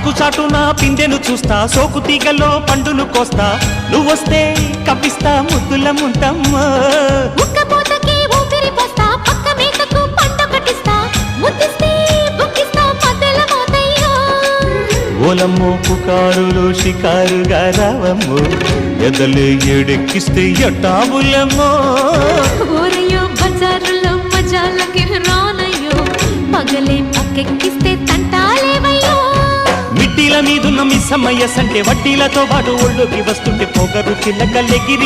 ఆకు చాటున పిందెను చూస్తా, సోకు తీగలో పండును కోస్తా, నువ్వొస్తే కప్పిస్తా ముద్దుల ముంతమ్మా. ఉక్కపోతకి ఊపిరి పోస్తా, పక్క మేకకు పంట కట్టిస్తా, ముద్దిస్తే బుక్కిస్తా మధ్యల మోతయ్యో. ఓలమ్మో పుకారులు షికారుగా రావమ్మో, ఎదలే ఏడెక్కిస్తే ఎట్టాబులమ్మో. ఊరయ్యో బజారులో మజాలకి రానయ్యో, పగలే పక్కెక్కిస్తే తంటాలేవయ్యో. మిట్టిల మీదున్న మిస్సమ్మయ్య సంటే వడ్డీలతో పాటు ఒళ్ళోకి వస్తుంటే పొగరు చిల్లకల్లెగిరి